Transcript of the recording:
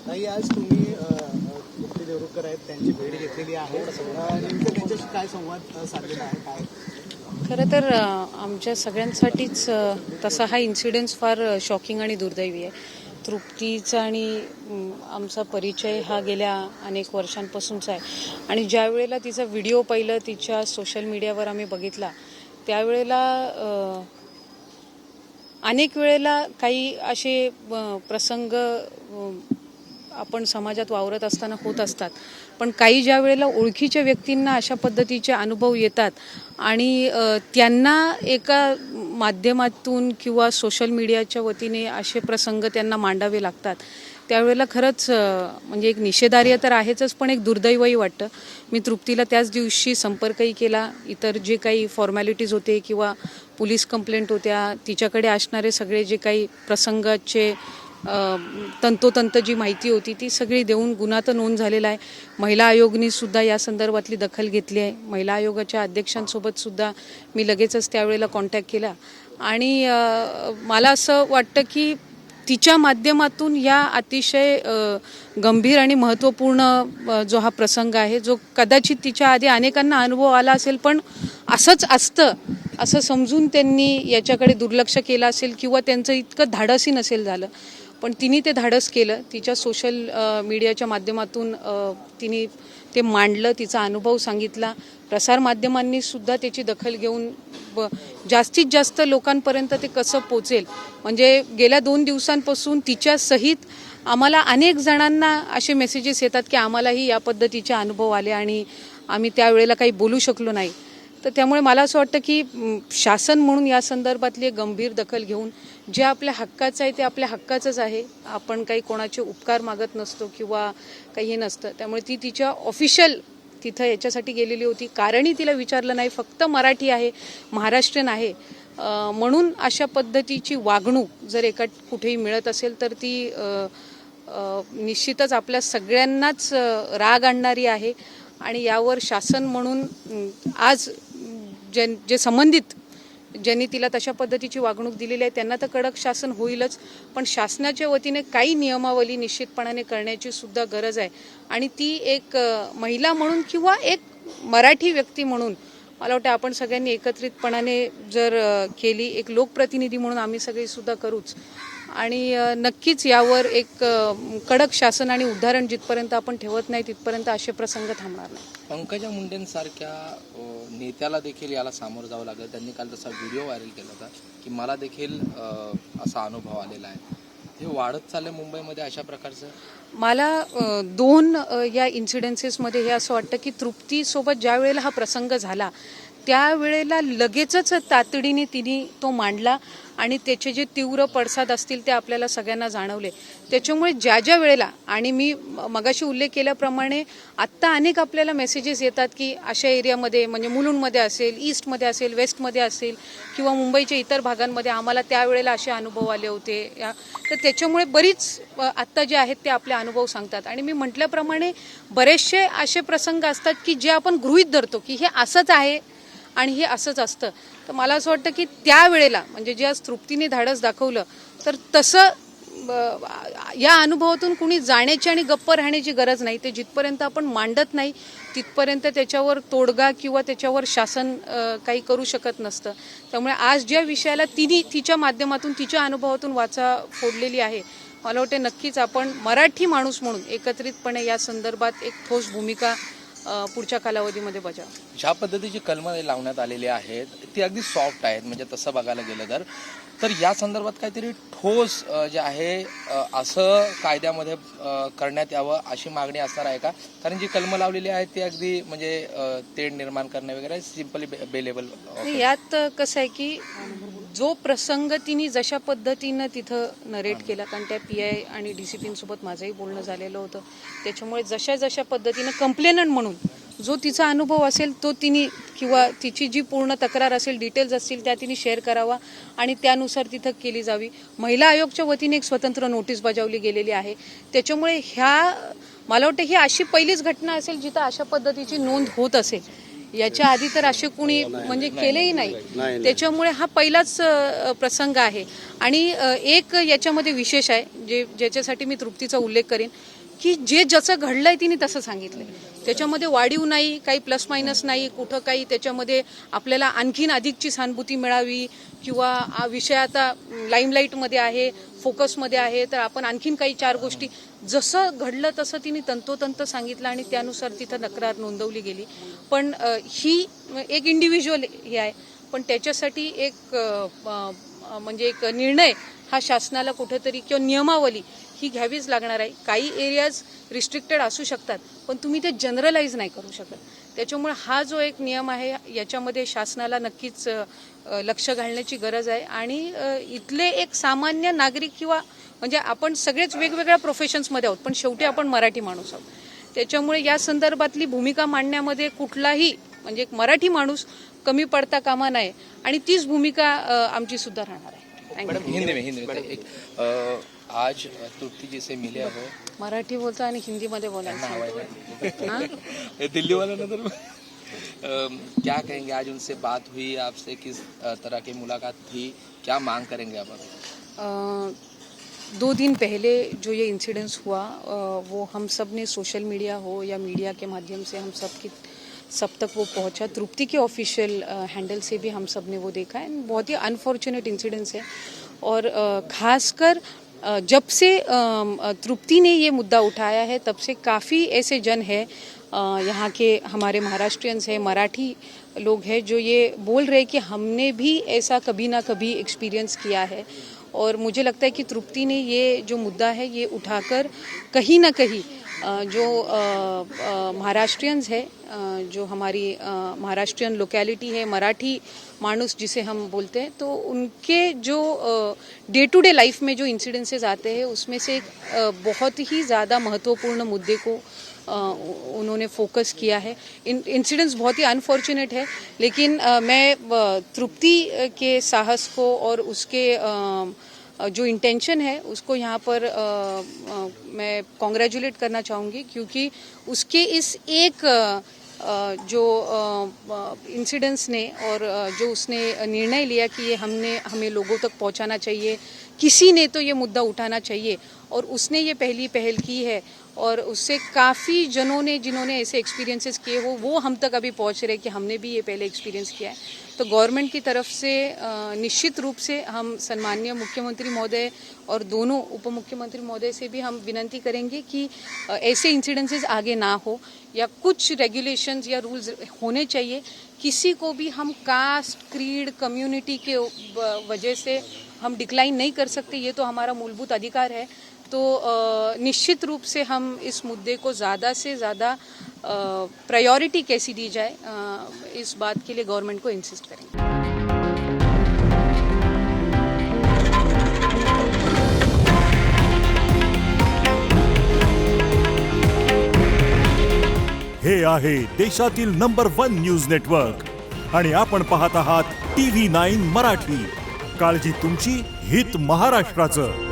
ताई, आज तुम्ही तृप्ती देवरुखकर आहेत त्यांची भेट घेतलेली आहे, नेमकं त्यांच्याशी काय संवाद साधलेला आहे, काय? खरं तर आमच्या सगळ्यांसाठीच तसा हा इन्सिडेंट फार शॉकिंग आणि दुर्दैवी आहे. तृप्तीचा आणि आमचा परिचय हा गेल्या अनेक वर्षांपासूनचा आहे आणि ज्या वेळेला तिचा व्हिडिओ पाहिलं, तिच्या सोशल मीडियावर आम्ही बघितला, त्यावेळेला अनेक वेळेला काही असे प्रसंग आपण समाजात वावरत असताना होत असतात, पण काही ज्या वेळेला ओळखीच्या व्यक्तींना अशा पद्धतीचे अनुभव येतात आणि त्यांना एका माध्यमातून किंवा सोशल मीडियाच्या वतीने असे प्रसंग त्यांना मांडावे लागतात, त्यावेळेला खरंच म्हणजे एक निषेधार्ह तर आहेच, पण एक दुर्दैवही वाटतं. मी तृप्तीला त्याच दिवशी संपर्कही केला. इतर जे काही फॉर्मॅलिटीज होते किंवा पोलीस कंप्लेंट होत्या, तिच्याकडे असणारे सगळे जे काही प्रसंगाचे तंतोतंत जी माहिती होती ती सगळी देऊन गुन्हा तर नोंद झालेला आहे. महिला आयोगनी सुद्धा या संदर्भातली दखल घेतली आहे. महिला आयोगाच्या अध्यक्षांसोबत सुद्धा मी लगेचच त्यावेळेला कॉन्टॅक्ट केला आणि मला असं वाटतं की तिच्या माध्यमातून या अतिशय गंभीर आणि महत्त्वपूर्ण जो हा प्रसंग आहे, जो कदाचित तिच्या आधी अनेकांना अनुभव आला असेल, पण असंच असतं असं समजून त्यांनी याच्याकडे दुर्लक्ष केलं असेल किंवा त्यांचं इतकं धाडसही नसेल झालं, पण तिने ते धाडस केलं. तिच्या सोशल मीडियाच्या माध्यमातून तिने ते मांडलं, तिचा अनुभव सांगितला. प्रसारमाध्यमांनी सुद्धा त्याची दखल घेऊन जास्तीत जास्त लोकांपर्यंत ते कसं पोचेल, म्हणजे गेल्या 2 दिवसांपासून तिच्या सहित आम्हाला अनेक जणांना असे मेसेजेस येतात की आम्हालाही या पद्धतीचे अनुभव आले आणि आम्ही त्यावेळेला काही बोलू शकलो नाही. तर त्यामुळे मला असं वाटतं की शासन म्हणून या संदर्भातली गंभीर दखल घेऊन जे आपल्या हक्काचं आहे ते आपल्या हक्काचंच आहे. आपण काही कोणाचे उपकार मागत नसतो किंवा काही हे नसतं. त्यामुळे ती तिच्या ऑफिशियल तिथं याच्यासाठी गेलेली होती, कारणही तिला विचारलं नाही, फक्त मराठी आहे, महाराष्ट्रीयन आहे म्हणून अशा पद्धतीची वागणूक जर एका कुठेही मिळत असेल तर ती निश्चितच आपल्या सगळ्यांनाच राग आणणारी आहे आणि यावर शासन म्हणून आज जे संबंधित ज्यांनी तिला तशा पद्धतीची वागणूक दिलेली आहे त्यांना तर कडक शासन होईलच, पण शासनाच्या वतीने काही नियमावली निश्चितपणाने करण्याची सुद्धा गरज आहे आणि ती एक महिला म्हणून किंवा एक मराठी व्यक्ती म्हणून मला वाटतं आपण सगळ्यांनी एकत्रितपणाने जर केली, एक लोकप्रतिनिधी म्हणून आम्ही सगळे सुद्धा करूच आणि नक्कीच यावर एक कडक शासन आणि उदाहरण जिथपर्यंत आपण ठेवत नाही तिथपर्यंत असे प्रसंग थांबणार नाही. पंकजा मुंडेंसारख्या नेत्याला देखील याला सामोरं जावं लागलं. त्यांनी काल तसा व्हिडिओ व्हायरल केला होता की मला देखील असा अनुभव आलेला आहे. हे वाढत चाललं मुंबईमध्ये अशा प्रकारचं. मला 2 या इन्सिडेन्सेसमध्ये हे असं वाटतं की तृप्तीसोबत ज्या वेळेला हा प्रसंग झाला त्यावेळेला लगेचच तातडीने तिने तो मांडला आणि त्याचे जे तीव्र पडसाद असतील ते आपल्याला सगळ्यांना जाणवले. त्याच्यामुळे ज्या वेळेला आणि मी मगाशी उल्लेख केल्याप्रमाणे आत्ता अनेक आपल्याला मेसेजेस येतात की अशा एरियामध्ये म्हणजे मुलुंडमध्ये असेल, ईस्टमध्ये असेल, वेस्टमध्ये असेल किंवा मुंबईच्या इतर भागांमध्ये आम्हाला त्यावेळेला असे अनुभव आले होते. तर त्याच्यामुळे बरीच आत्ता जे आहेत ते आपले अनुभव सांगतात आणि मी म्हटल्याप्रमाणे बरेचसे असे प्रसंग असतात की जे आपण गृहीत धरतो की हे असंच आहे आणि हे असंच असतं. तर मला असं वाटतं की त्यावेळेला म्हणजे जे आज तृप्तीने धाडस दाखवलं तर तसं या अनुभवातून कुणी जाण्याची आणि गप्प राहण्याची गरज नाही. ते जिथपर्यंत आपण मांडत नाही तिथपर्यंत त्याच्यावर तोडगा किंवा त्याच्यावर शासन काही करू शकत नसतं. त्यामुळे आज ज्या विषयाला तिने तिच्या माध्यमातून तिच्या अनुभवातून वाचा फोडलेली आहे, मला वाटते नक्कीच आपण मराठी माणूस म्हणून एकत्रितपणे या संदर्भात एक ठोस भूमिका पुढच्या कालावधीमध्ये बजाव. ज्या पद्धतीची कलमं लावण्यात आलेली आहेत ती अगदी सॉफ्ट आहेत, म्हणजे तसं बघायला गेलं तर या संदर्भात काहीतरी ठोस जे आहे असं कायद्यामध्ये करण्यात यावं अशी मागणी असणार आहे का? कारण जी कलमं लावलेली आहेत ती अगदी म्हणजे तेढ निर्माण करणे वगैरे सिम्पली बेलेबल. यात कसं आहे की जो प्रसंग तिने जशा पद्धतीनं तिथं नरेट केला, कारण त्या PI आणि DCPींसोबत माझंही बोलणं झालेलं होतं, त्याच्यामुळे जशा पद्धतीनं कंप्लेनंट म्हणून जो तिचा अनुभव असेल तो तिने किंवा तिची जी पूर्ण तक्रार असेल, डिटेल्स असतील त्या तिने शेअर करावा आणि त्यानुसार तिथं केली जावी. महिला आयोगच्या वतीने एक स्वतंत्र नोटीस बजावली गेलेली आहे. त्याच्यामुळे मला वाटतं ही अशी पहिलीच घटना असेल जिथं अशा पद्धतीची नोंद होत असेल. याच्या आधी तर असे कुणी म्हणजे केलेही नाही. त्याच्यामुळे हा पहिलाच प्रसंग आहे आणि एक याच्यामध्ये विशेष आहे ज्याच्यासाठी मी तृप्तीचा उल्लेख करेन की जे जसं घडलंय तिने तसं सांगितलंय. त्याच्यामध्ये वाढीव नाही, काही प्लस मायनस नाही, कुठं काही त्याच्यामध्ये आपल्याला आणखीन अधिकची सहानुभूती मिळावी किंवा हा विषय आता लाईमलाईटमध्ये आहे, फोकसमध्ये आहे, तर आपण आणखीन काही 4 गोष्टी जसं घडलं तसं तिने तंतोतंत सांगितलं आणि त्यानुसार तिथं तक्रार नोंदवली गेली. पण ही एक इंडिव्हिज्युअल हे आहे, पण त्याच्यासाठी एक म्हणजे एक निर्णय हा शासनाला कुठेतरी किंवा नियमावली ही घ्यावीच लागणार आहे. काही एरियाज रिस्ट्रिक्टेड असू शकतात, पण तुम्ही ते जनरलाइज नाही करू शकत. त्याच्यामुळे हा जो एक नियम आहे याच्यामध्ये शासनाला नक्कीच लक्ष घालण्याची गरज आहे. आणि इथले एक सामान्य नागरिक किंवा म्हणजे आपण सगळेच वेगवेगळ्या प्रोफेशन्समध्ये आहोत, पण शेवटी आपण मराठी माणूस आहोत. त्याच्यामुळे या संदर्भातली भूमिका मांडण्यामध्ये कुठलाही म्हणजे एक मराठी माणूस कमी पडता कामा नये आणि तीच भूमिका आमची सुद्धा राहणार आहे. थँक्यू. हिंदी में एक आज तृप्ति जी से मिले हो. मराठी बोलतो आणि हिंदीमध्ये बोलायचं. हां, दिल्ली वाला नजर क्या कहेंगे, आज उनसे बात हुई आपसे, किस तरह की मुलाकात थी, क्या मांग करेंगे आप अभी? 2 दिन पहले जो ये इंसिडेंस हुआ वो हम सब ने सोशल मीडिया हो या मीडिया के माध्यम से हम सब तक वो पहुंचा. तृप्ति के ऑफिशियल हैंडल से भी हम सब ने वो देखा है. बहुत ही अनफॉर्चुनेट इंसिडेंस है और खासकर जब से तृप्ति ने ये मुद्दा उठाया है तब से काफ़ी ऐसे जन हैं यहाँ के हमारे महाराष्ट्रियंस हैं, मराठी लोग हैं जो ये बोल रहे हैं कि हमने भी ऐसा कभी ना कभी एक्सपीरियंस किया है. और मुझे लगता है कि तृप्ति ने ये जो मुद्दा है ये उठाकर कहीं ना कहीं जो महाराष्ट्रियंस है, जो हमारी महाराष्ट्रियन लोकेलिटी है, मराठी मानुस जिसे हम बोलते हैं, तो उनके जो डे टू डे लाइफ में जो इंसिडेंसेस आते हैं उसमें से एक बहुत ही ज़्यादा महत्वपूर्ण मुद्दे को उन्होंने फोकस किया है. इंसिडेंट्स बहुत ही अनफॉर्चुनेट है, लेकिन मैं तृप्ति के साहस को और उसके जो इंटेंशन है उसको यहाँ पर मैं कॉन्ग्रेचुलेट करना चाहूँगी, क्योंकि उसके इस एक जो इंसिडेंट्स ने और जो उसने निर्णय लिया कि ये हमें लोगों तक पहुँचाना चाहिए, किसी ने तो ये मुद्दा उठाना चाहिए, और उसने ये पहली पहल की है. और उससे काफ़ी जनों ने जिन्होंने ऐसे एक्सपीरियंसेस किए हो वो हम तक अभी पहुंच रहे कि हमने भी ये पहले एक्सपीरियंस किया है. तो गवर्नमेंट की तरफ से निश्चित रूप से हम सम्माननीय मुख्यमंत्री महोदय और दोनों उप मुख्यमंत्री महोदय से भी हम विनती करेंगे कि ऐसे इंसिडेंसेस आगे ना हो, या कुछ रेगुलेशंस या रूल्स होने चाहिए. किसी को भी हम कास्ट, क्रीड, कम्युनिटी के वजह से हम डिक्लाइन नहीं कर सकते, ये तो हमारा मूलभूत अधिकार है. तो निश्चित रूप से हम इस मुद्दे को ज़्यादा से ज़्यादा प्रायोरिटी कैसी दी जाए, इस बात के लिए गवर्नमेंट को इंसिस्ट करेंगे. हे आहे देशातील नंबर 1 न्यूज नेटवर्क आणि आपण पाहत आहात TV9 मराठी. काळजी तुमची, हित महाराष्ट्राचं.